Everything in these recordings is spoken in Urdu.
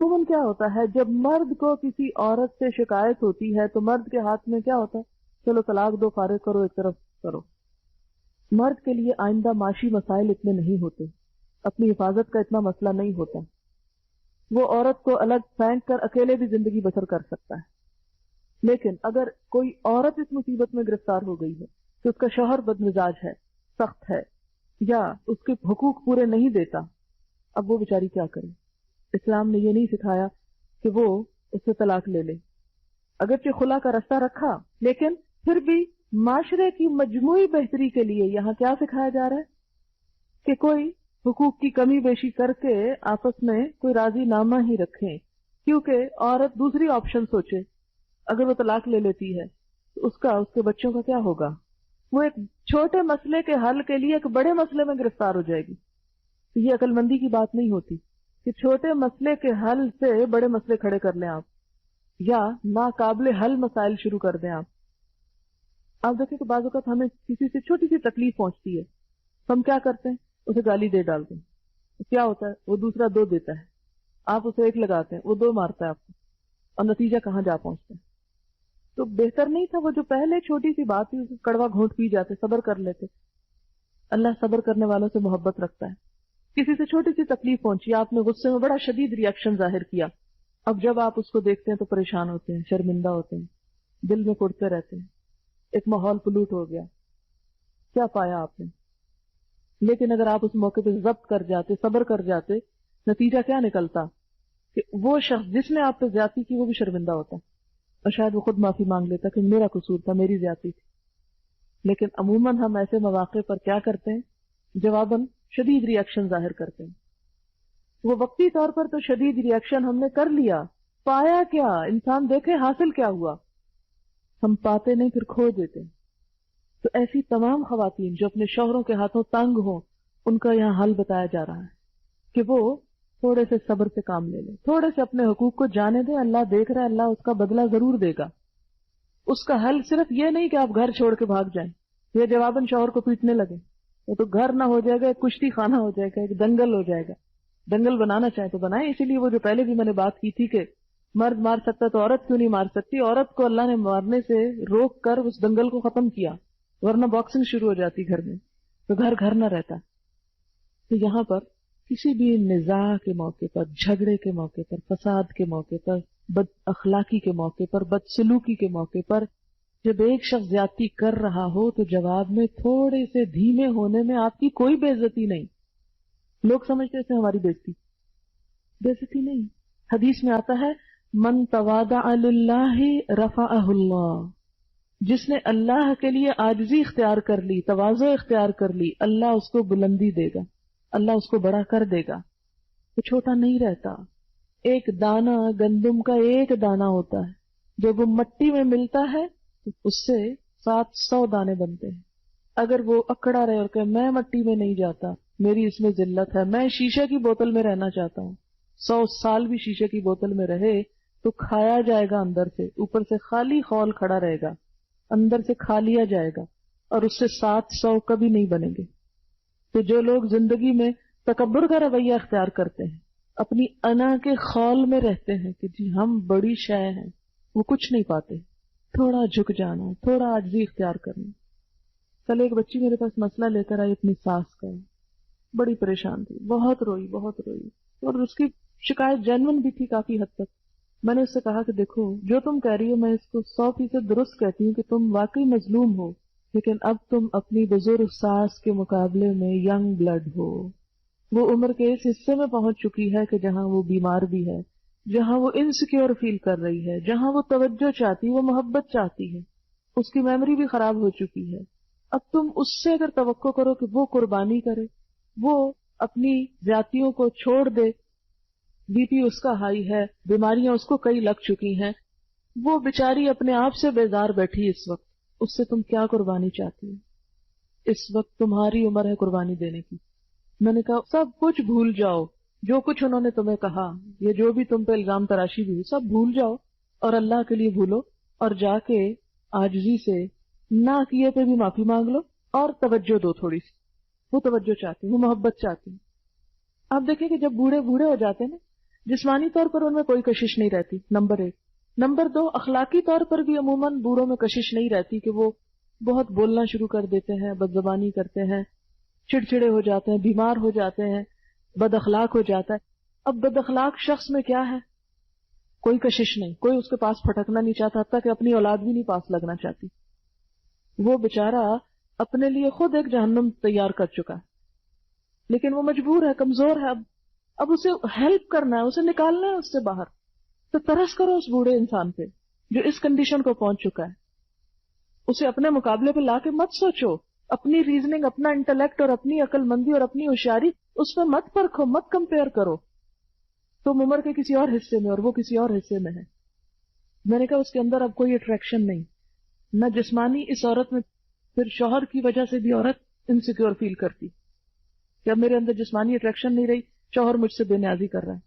عموماً کیا ہوتا ہے جب مرد کو کسی عورت سے شکایت ہوتی ہے تو مرد کے ہاتھ میں کیا ہوتا ہے؟ چلو طلاق دو، فارغ کرو، ایک طرف کرو. مرد کے لیے آئندہ معاشی مسائل اتنے نہیں ہوتے، اپنی حفاظت کا اتنا مسئلہ نہیں ہوتا. وہ عورت کو الگ پھینک کر اکیلے بھی زندگی بسر کر سکتا ہے. لیکن اگر کوئی عورت اس مصیبت میں گرفتار ہو گئی ہے کہ اس کا شوہر بد مزاج ہے، سخت ہے، یا اس کے حقوق پورے نہیں دیتا، اب وہ بیچاری کیا کرے؟ اسلام نے یہ نہیں سکھایا کہ وہ اس سے طلاق لے لے. اگرچہ خلا کا رستہ رکھا، لیکن پھر بھی معاشرے کی مجموعی بہتری کے لیے یہاں کیا سکھایا جا رہا ہے کہ کوئی حقوق کی کمی بیشی کر کے آپس میں کوئی راضی نامہ ہی رکھیں، کیونکہ عورت دوسری آپشن سوچے. اگر وہ طلاق لے لیتی ہے تو اس کے بچوں کا کیا ہوگا؟ وہ ایک چھوٹے مسئلے کے حل کے لیے ایک بڑے مسئلے میں گرفتار ہو جائے گی. یہ عقل مندی کی بات نہیں ہوتی کہ چھوٹے مسئلے کے حل سے بڑے مسئلے کھڑے کر لیں آپ، یا ناقابل حل مسائل شروع کر دیں آپ. آپ دیکھیں کہ بعض اوقات ہمیں کسی سے چھوٹی سی تکلیف پہنچتی ہے، ہم کیا کرتے ہیں؟ اسے گالی دے ڈالتے ہیں. کیا ہوتا ہے؟ وہ دوسرا 2 دیتا ہے، آپ اسے 1 لگاتے ہیں، وہ 2 مارتا ہے آپ کو، اور نتیجہ کہاں جا پہنچتا ہے. تو بہتر نہیں تھا وہ جو پہلے چھوٹی سی بات تھی اسے کڑوا گھونٹ پی جاتے، صبر کر لیتے. اللہ صبر کرنے والوں سے محبت رکھتا ہے. کسی سے چھوٹی سی تکلیف پہنچی، آپ نے غصے میں بڑا شدید ریاکشن ظاہر کیا، اب جب آپ اس کو دیکھتے ہیں تو پریشان ہوتے ہیں، شرمندہ ہوتے ہیں، دل میں کڑتے رہتے ہیں، ایک ماحول پلوٹ ہو گیا. کیا پایا آپ نے؟ لیکن اگر آپ اس موقع پہ ضبط کر جاتے، صبر کر جاتے، نتیجہ کیا نکلتا کہ وہ شخص جس نے آپ پہ زیادتی کی وہ بھی شرمندہ ہوتا، اور شاید وہ خود معافی مانگ لیتا کہ میرا قصور تھا، میری زیادتی تھی. لیکن عموماً ہم ایسے مواقع پر کیا کرتے ہیں؟ جواباً شدید ریاکشن ظاہر کرتے ہیں. وہ وقتی طور پر تو شدید ریاکشن ہم نے کر لیا، پایا کیا؟ انسان دیکھے حاصل کیا ہوا. ہم پاتے نہیں، پھر کھو دیتے. تو ایسی تمام خواتین جو اپنے شوہروں کے ہاتھوں تنگ ہوں، ان کا یہاں حل بتایا جا رہا ہے کہ وہ تھوڑے سے صبر سے کام لے لیں، تھوڑے سے اپنے حقوق کو جانے دیں. اللہ دیکھ رہا ہے، اللہ اس کا بدلہ ضرور دے گا. اس کا حل صرف یہ نہیں کہ آپ گھر چھوڑ کے بھاگ جائیں یا جواباً شوہر کو پیٹنے لگے. وہ تو گھر نہ ہو جائے گا، ایک کشتی خانہ ہو جائے گا، ایک دنگل ہو جائے گا. دنگل بنانا چاہیں تو بنائیں. اسی لیے وہ جو پہلے بھی میں نے بات کی تھی کہ مرد مار سکتا تو عورت کیوں نہیں مار سکتی، عورت کو اللہ نے مارنے سے روک کر اس دنگل کو ختم کیا، ورنہ باکسنگ شروع ہو جاتی گھر میں تو گھر نہ رہتا. تو یہاں پر کسی بھی نزاع کے موقع پر، جھگڑے کے موقع پر، فساد کے موقع پر، بد اخلاقی کے موقع پر، بد سلوکی کے موقع پر جب ایک شخص زیادتی کر رہا ہو تو جواب میں تھوڑے سے دھیمے ہونے میں آپ کی کوئی بے عزتی نہیں. لوگ سمجھتے ہیں ہماری بے عزتی نہیں. حدیث میں آتا ہے من تواضع للہ رفعہ اللہ، جس نے اللہ کے لیے عاجزی اختیار کر لی، تواضع اختیار کر لی، اللہ اس کو بلندی دے گا، اللہ اس کو بڑا کر دے گا. وہ چھوٹا نہیں رہتا. ایک دانہ گندم کا ایک دانہ ہوتا ہے، جب وہ مٹی میں ملتا ہے اس سے 700 دانے بنتے ہیں. اگر وہ اکڑا رہے اور کہ میں مٹی میں نہیں جاتا، میری اس میں ذلت ہے، میں شیشے کی بوتل میں رہنا چاہتا ہوں، 100 سال بھی شیشے کی بوتل میں رہے تو کھایا جائے گا اندر سے، اوپر سے خالی خول کھڑا رہے گا، اندر سے کھا لیا جائے گا، اور اس سے 700 کبھی نہیں بنیں گے. تو جو لوگ زندگی میں تکبر کا رویہ اختیار کرتے ہیں، اپنی انا کے خول میں رہتے ہیں کہ جی ہم بڑی شے ہیں، وہ کچھ نہیں پاتے. تھوڑا جھک جانا، تھوڑا عاجزی اختیار کرنا. کل ایک بچی میرے پاس مسئلہ لے کر آئی اپنی ساس کا، بڑی پریشان تھی، بہت روئی، اور اس کی شکایت جینون بھی تھی کافی حد تک. میں نے اس سے کہا کہ دیکھو جو تم کہہ رہی ہو میں اس کو 100% درست کہتی ہوں کہ تم واقعی مظلوم ہو، لیکن اب تم اپنی بزرگ ساس کے مقابلے میں ینگ بلڈ ہو. وہ عمر کے اس حصے میں پہنچ چکی ہے کہ جہاں وہ بیمار بھی ہے، جہاں وہ انسیکیور فیل کر رہی ہے، جہاں وہ توجہ چاہتی، وہ محبت چاہتی ہے. اس کی میموری بھی خراب ہو چکی ہے. اب تم اس سے اگر توقع کرو کہ وہ قربانی کرے، وہ اپنی زیادتیوں کو چھوڑ دے، بی پی اس کا ہائی ہے، بیماریاں اس کو کئی لگ چکی ہیں، وہ بیچاری اپنے آپ سے بیزار بیٹھی اس وقت، اس سے تم کیا قربانی چاہتی ہو؟ اس وقت تمہاری عمر ہے قربانی دینے کی. میں نے کہا سب کچھ بھول جاؤ، جو کچھ انہوں نے تمہیں کہا، یہ جو بھی تم پہ الزام تراشی بھی ہوئی، سب بھول جاؤ اور اللہ کے لیے بھولو، اور جا کے عاجزی سے نہ کیے پہ بھی معافی مانگ لو اور توجہ دو تھوڑی سی. وہ توجہ چاہتی، وہ محبت چاہتی. آپ دیکھیں کہ جب بوڑھے ہو جاتے ہیں نا، جسمانی طور پر ان میں کوئی کشش نہیں رہتی، نمبر 1۔ نمبر 2، اخلاقی طور پر بھی عموماً بوڑھوں میں کشش نہیں رہتی کہ وہ بہت بولنا شروع کر دیتے ہیں، بد زبانی کرتے ہیں، چڑچڑے ہو جاتے ہیں، بیمار ہو جاتے ہیں، بد اخلاق ہو جاتا ہے۔ اب بد اخلاق شخص میں کیا ہے؟ کوئی کشش نہیں، کوئی اس کے پاس پھٹکنا نہیں چاہتا، حتیٰ کہ اپنی اولاد بھی نہیں پاس لگنا چاہتی۔ وہ بیچارہ اپنے لیے خود ایک جہنم تیار کر چکا ہے، لیکن وہ مجبور ہے، کمزور ہے، اب اسے ہیلپ کرنا ہے، اسے نکالنا ہے اس سے باہر۔ تو ترس کرو اس بوڑھے انسان پہ جو اس کنڈیشن کو پہنچ چکا ہے، اسے اپنے مقابلے پہ لا کے مت سوچو، اپنی ریزننگ، اپنا انٹلیکٹ اور اپنی عقل مندی اور اپنی ہوشیاری اس پہ مت پرکھو، مت کمپیئر کرو۔ تم عمر کے کسی اور حصے میں اور وہ کسی اور حصے میں ہے۔ میں نے کہا اس کے اندر اب کوئی اٹریکشن نہیں، نہ جسمانی، اس عورت میں پھر شوہر کی وجہ سے بھی عورت انسیکیور فیل کرتی کہ اب میرے اندر جسمانی اٹریکشن نہیں رہی، شوہر مجھ سے بے نیازی کر رہا ہے،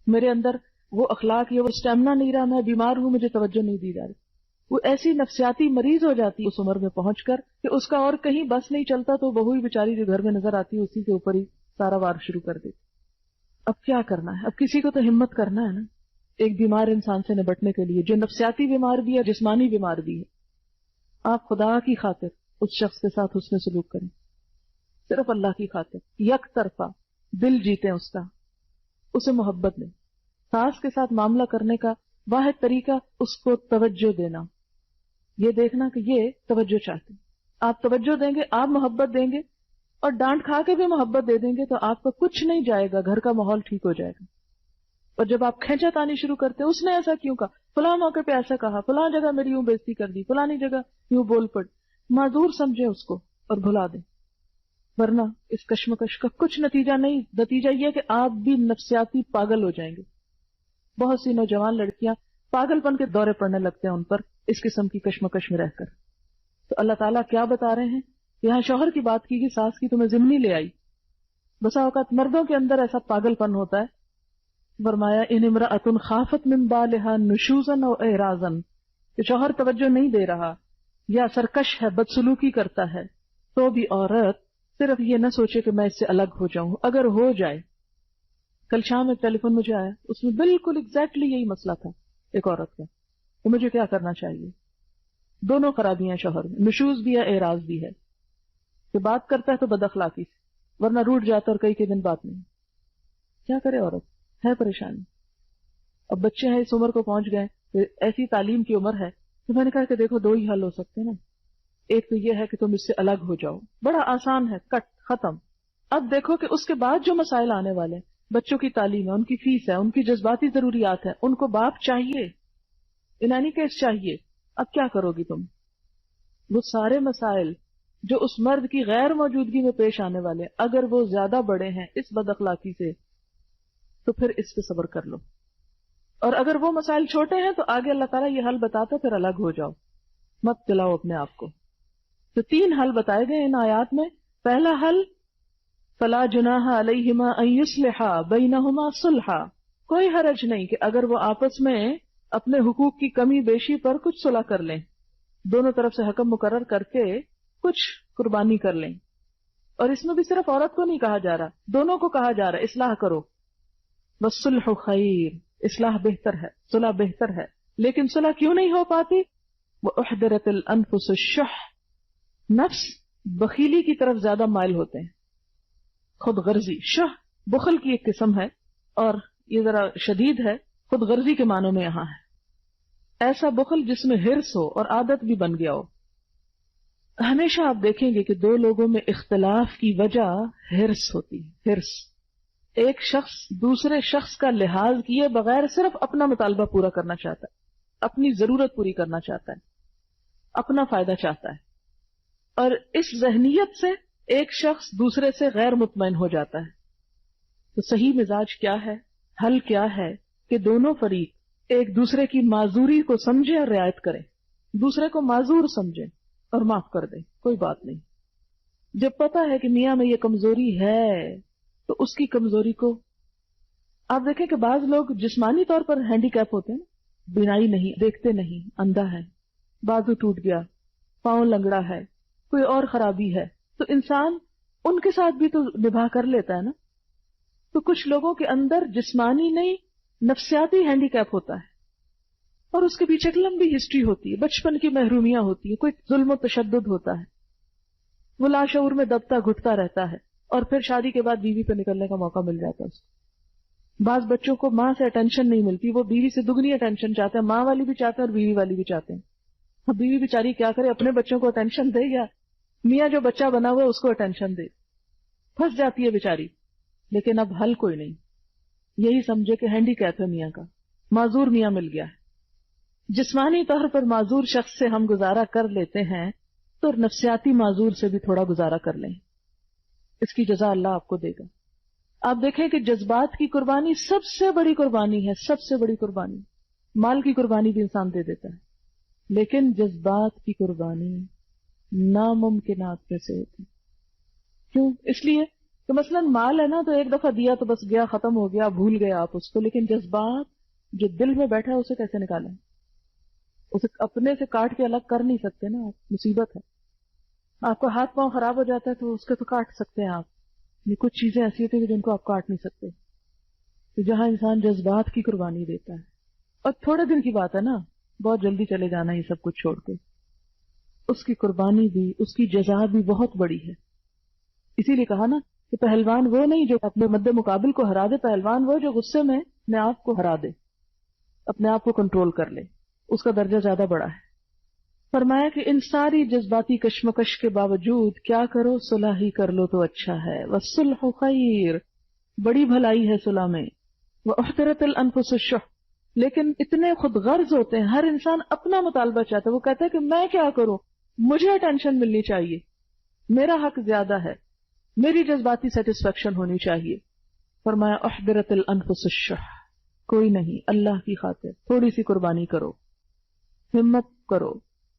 میرے اندر وہ اخلاق یا وہ اسٹیمنا نہیں رہا، میں بیمار ہوں، مجھے توجہ نہیں دی جا رہی۔ وہ ایسی نفسیاتی مریض ہو جاتی اس عمر میں پہنچ کر کہ اس کا اور کہیں بس نہیں چلتا، تو بہو ہی بیچاری جو گھر میں نظر آتی ہے اسی کے اوپر ہی سارا وار شروع کر دیتی۔ اب کیا کرنا ہے؟ اب کسی کو تو ہمت کرنا ہے نا ایک بیمار انسان سے نبٹنے کے لیے، جو نفسیاتی بیمار بھی ہے، جسمانی بیمار بھی ہے۔ آپ خدا کی خاطر اس شخص کے ساتھ حسن سلوک کریں، صرف اللہ کی خاطر، یک طرفہ دل جیتیں اس کا، اسے محبت دیں۔ ساس کے ساتھ معاملہ کرنے کا واحد طریقہ اس کو توجہ دینا، یہ دیکھنا کہ یہ توجہ چاہتے ہیں، آپ توجہ دیں گے، آپ محبت دیں گے، اور ڈانٹ کھا کے بھی محبت دے دیں گے تو آپ کا کچھ نہیں جائے گا، گھر کا ماحول ٹھیک ہو جائے گا۔ اور جب آپ کھینچا تانی شروع کرتے اس نے ایسا کیوں کہا، فلاں موقع پہ ایسا کہا، فلاں جگہ میری یوں بےزتی کر دی، فلانی جگہ یوں بول پڑ، معذور سمجھے اس کو اور بھلا دیں، ورنہ اس کشمکش کا کچھ نتیجہ نہیں۔ نتیجہ یہ کہ آپ بھی نفسیاتی پاگل ہو جائیں گے۔ بہت سی نوجوان لڑکیاں پاگل پن کے دورے پڑنے لگتے ہیں ان پر اس قسم کی کشمکش میں رہ کر۔ تو اللہ تعالیٰ کیا بتا رہے ہیں؟ یہاں شوہر کی بات کی کہ ساس کی تمہیں ضمنی لے آئی۔ بسا اوقات مردوں کے اندر ایسا پاگل پن ہوتا ہے، فرمایا ان امرأۃ خافت من بالها نشوزا او اعراضا، کہ شوہر توجہ نہیں دے رہا یا سرکش ہے، بدسلوکی کرتا ہے، تو بھی عورت صرف یہ نہ سوچے کہ میں اس سے الگ ہو جاؤں، اگر ہو جائے۔ کل شام ایک ٹیلی فون مجھے آیا، اس میں بالکل ایگزیکٹلی یہی مسئلہ تھا ایک عورت کا کہ مجھے کیا کرنا چاہیے۔ دونوں خرابیاں شوہر میں، نشوز بھی ہے، اعراض بھی ہے، کہ بات کرتا ہے تو بد اخلاقی سے، ورنہ روٹ جاتا اور کئی دن بات نہیں۔ کیا کرے عورت؟ ہے پریشانی۔ اب بچے ہیں اس عمر کو پہنچ گئے، ایسی تعلیم کی عمر ہے، تو میں نے کہا کہ دیکھو دو ہی حل ہو سکتے ہیں نا، ایک تو یہ ہے کہ تم اس سے الگ ہو جاؤ، بڑا آسان ہے، کٹ ختم۔ اب دیکھو کہ اس کے بعد جو مسائل آنے والے ہیں، بچوں کی تعلیم ہے، ان کی فیس ہے، ان کی جذباتی ضروریات ہے، ان کو باپ چاہیے، ان اینی کیس چاہیے۔ اب کیا کرو گی تم؟ وہ سارے مسائل جو اس مرد کی غیر موجودگی میں پیش آنے والے، اگر وہ زیادہ بڑے ہیں اس بد اخلاقی سے، تو پھر اس پہ صبر کر لو، اور اگر وہ مسائل چھوٹے ہیں تو آگے اللہ تعالیٰ یہ حل بتاتا پھر الگ ہو جاؤ، مت جلاؤ اپنے آپ کو۔ تو 3 حل بتائے گئے ان آیات میں۔ پہلا حل فلا جناح علیہما ان یصلحا بینہما صلحا، کوئی حرج نہیں کہ اگر وہ آپس میں اپنے حقوق کی کمی بیشی پر کچھ صلح کر لیں، دونوں طرف سے حکم مقرر کر کے کچھ قربانی کر لیں۔ اور اس میں بھی صرف عورت کو نہیں کہا جا رہا، دونوں کو کہا جا رہا ہے اصلاح کرو۔ والصلح خیر، اصلاح بہتر ہے، صلح بہتر ہے، لیکن صلح کیوں نہیں ہو پاتی؟ وَأُحْضِرَتِ الْأَنفُسُ الشُّحَّ، نفس بخیلی کی طرف زیادہ مائل ہوتے ہیں، خود غرضی۔ شح بخل کی ایک قسم ہے، اور یہ ذرا شدید ہے، خود غرضی کے معنوں میں یہاں ہے، ایسا بخل جس میں ہرس ہو اور عادت بھی بن گیا ہو۔ ہمیشہ آپ دیکھیں گے کہ 2 لوگوں میں اختلاف کی وجہ ہرس ہوتی ہے، ہرس۔ ایک شخص دوسرے شخص کا لحاظ کیے بغیر صرف اپنا مطالبہ پورا کرنا چاہتا ہے، اپنی ضرورت پوری کرنا چاہتا ہے، اپنا فائدہ چاہتا ہے، اور اس ذہنیت سے ایک شخص دوسرے سے غیر مطمئن ہو جاتا ہے۔ تو صحیح مزاج کیا ہے؟ حل کیا ہے کہ دونوں فریق ایک دوسرے کی معذوری کو سمجھے اور رعایت کریں، دوسرے کو معذور سمجھیں اور معاف کر دیں، کوئی بات نہیں۔ جب پتا ہے کہ میاں میں یہ کمزوری ہے تو اس کی کمزوری کو، آپ دیکھیں کہ بعض لوگ جسمانی طور پر ہینڈی کیپ ہوتے ہیں، بینائی نہیں، دیکھتے نہیں، اندھا ہے، بازو ٹوٹ گیا، پاؤں لنگڑا ہے، کوئی اور خرابی ہے، تو انسان ان کے ساتھ بھی تو نبھا کر لیتا ہے نا۔ تو کچھ لوگوں کے اندر جسمانی نہیں نفسیاتی ہینڈی کیپ ہوتا ہے، اور اس کے پیچھے ایک لمبی ہسٹری ہوتی ہے، بچپن کی محرومیاں ہوتی ہیں، کوئی ظلم و تشدد ہوتا ہے، وہ لاشعور میں دبتا گھٹتا رہتا ہے، اور پھر شادی کے بعد بیوی پہ نکلنے کا موقع مل جاتا ہے اس کو۔ بعض بچوں کو ماں سے اٹینشن نہیں ملتی، وہ بیوی سے دگنی اٹینشن چاہتے ہیں، ماں والی بھی چاہتے ہیں اور بیوی والی بھی چاہتے ہیں۔ اب بیوی بیچاری کیا کرے، اپنے بچوں کو اٹینشن دے یا میاں جو بچہ بنا ہوا ہے اس کو اٹینشن دے؟ پھنس جاتی ہے بیچاری۔ لیکن اب حل کوئی نہیں، یہی سمجھے کہ ہینڈی کیپ ہے میاں کا، معذور میاں مل گیا ہے۔ جسمانی طور پر معذور شخص سے ہم گزارا کر لیتے ہیں تو نفسیاتی معذور سے بھی تھوڑا گزارا کر لیں، اس کی جزا اللہ آپ کو دے گا۔ آپ دیکھیں کہ جذبات کی قربانی سب سے بڑی قربانی ہے، سب سے بڑی قربانی۔ مال کی قربانی بھی انسان دے دیتا ہے، لیکن جذبات کی قربانی ناممکنات میں سے ہوتی۔ کیوں؟ اس لیے کہ مثلا مال ہے نا، تو ایک دفعہ دیا تو بس گیا، ختم ہو گیا، بھول گئے آپ اس کو، لیکن جذبات جو دل میں بیٹھا ہے اسے کیسے نکالیں؟ اسے اپنے سے کاٹ کے الگ کر نہیں سکتے نا آپ، مصیبت ہے۔ آپ کا ہاتھ پاؤں خراب ہو جاتا ہے تو اس کے تو کاٹ سکتے ہیں آپ، یہ کچھ چیزیں ایسی ہوتی ہیں جن کو آپ کاٹ نہیں سکتے۔ تو جہاں انسان جذبات کی قربانی دیتا ہے، اور تھوڑے دن کی بات ہے نا، بہت جلدی چلے جانا یہ سب کچھ چھوڑ کے، اس کی قربانی بھی، اس کی جزا بھی بہت بڑی ہے۔ اسی لیے کہا نا کہ پہلوان وہ نہیں جو اپنے مد مقابل کو ہرا دے، پہلوان وہ جو غصے میں اپنے آپ کو ہرا دے، اپنے آپ کو کنٹرول کر لے، اس کا درجہ زیادہ بڑا ہے۔ فرمایا کہ ان ساری جذباتی کشمکش کے باوجود کیا کرو، صلح ہی کر لو تو اچھا ہے۔ والصلح خیر، بڑی بھلائی ہے صلح میں۔ واحضرت الانفس الشح، لیکن اتنے خود غرض ہوتے ہیں، ہر انسان اپنا مطالبہ چاہتا ہے، وہ کہتا ہے کہ میں کیا کروں، مجھے اٹینشن ملنی چاہیے، میرا حق زیادہ ہے، میری جذباتی سیٹسفیکشن ہونی چاہیے۔ فرمایا احضرت الانفس الشح، کوئی نہیں، اللہ کی خاطر تھوڑی سی قربانی کرو، ہمت کرو۔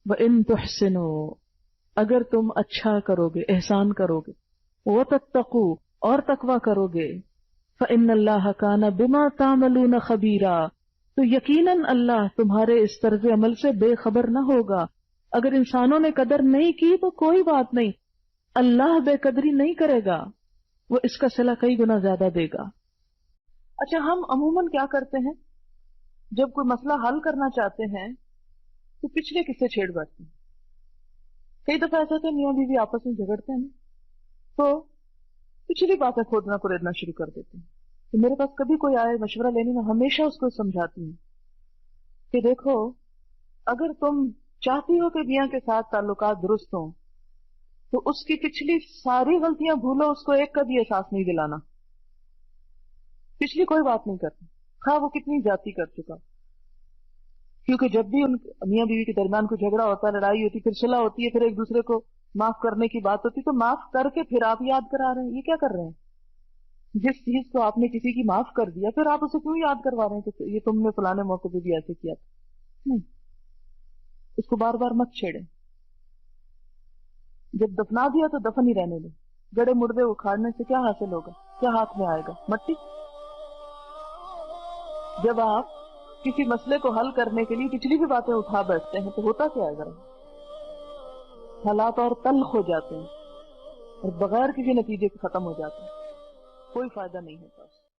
وَإِن تُحْسِنُوا، اگر تم اچھا کرو گے، احسان کرو گے، وَتَتَّقُوا، اور تقوی کرو گے، فَإِنَّ اللَّهَ كَانَ بِمَا تَعْمَلُونَ خَبِيرًا، تو یقیناً اللہ تمہارے اس طرز عمل سے بے خبر نہ ہوگا۔ اگر انسانوں نے قدر نہیں کی تو کوئی بات نہیں، اللہ بے قدری نہیں کرے گا، وہ اس کا صلہ کئی گنا زیادہ دے گا۔ اچھا، ہم عموماً کیا کرتے ہیں جب کوئی مسئلہ حل کرنا چاہتے ہیں تو پچھلے قصے چھیڑ بیٹھتے ہیں۔ کئی دفعہ ایسا ہوتا ہے میاں بیوی آپس میں جھگڑتے ہیں تو پچھلی باتیں کھودنا کریدنا شروع کر دیتے ہیں۔ تو میرے پاس کبھی کوئی آئے مشورہ لینے میں ہمیشہ اس کو سمجھاتی ہوں کہ دیکھو، اگر تم چاہتی ہو کہ میاں کے ساتھ تعلقات درست ہوں تو اس کی پچھلی ساری غلطیاں بھولو، اس کو ایک کا بھی احساس نہیں دلانا، پچھلی کوئی بات نہیں کرنا، خواہ وہ کتنی زیادتی کر چکا۔ کیونکہ جب بھی ان میاں بیوی کے درمیان کوئی جھگڑا ہوتا ہے، لڑائی ہوتی ہے، پھر صلح ہوتی ہے، پھر ایک دوسرے کو معاف کرنے کی بات ہوتی ہے، تو معاف کر کے پھر آپ یاد کرا رہے ہیں، یہ کیا کر رہے ہیں؟ جس چیز کو آپ نے کسی کی معاف کر دیا پھر آپ اسے کیوں یاد کروا رہے ہیں کہ یہ تم نے فلانے موقع پہ بھی ایسے کیا تھا؟ نہیں، اس کو بار بار مت چھیڑیں۔ جب دفنا دیا تو دفن ہی رہنے دیں، گڑے مردے اکھاڑنے سے کیا حاصل ہوگا، کیا ہاتھ میں آئے گا؟ مٹی۔ جب آپ کسی مسئلے کو حل کرنے کے لیے پچھلی بھی باتیں اٹھا بیٹھتے ہیں تو ہوتا کیا ہے؟ ذرا حالات اور تلخ ہو جاتے ہیں اور بغیر کسی نتیجے کے ختم ہو جاتے ہیں، کوئی فائدہ نہیں ہوتا۔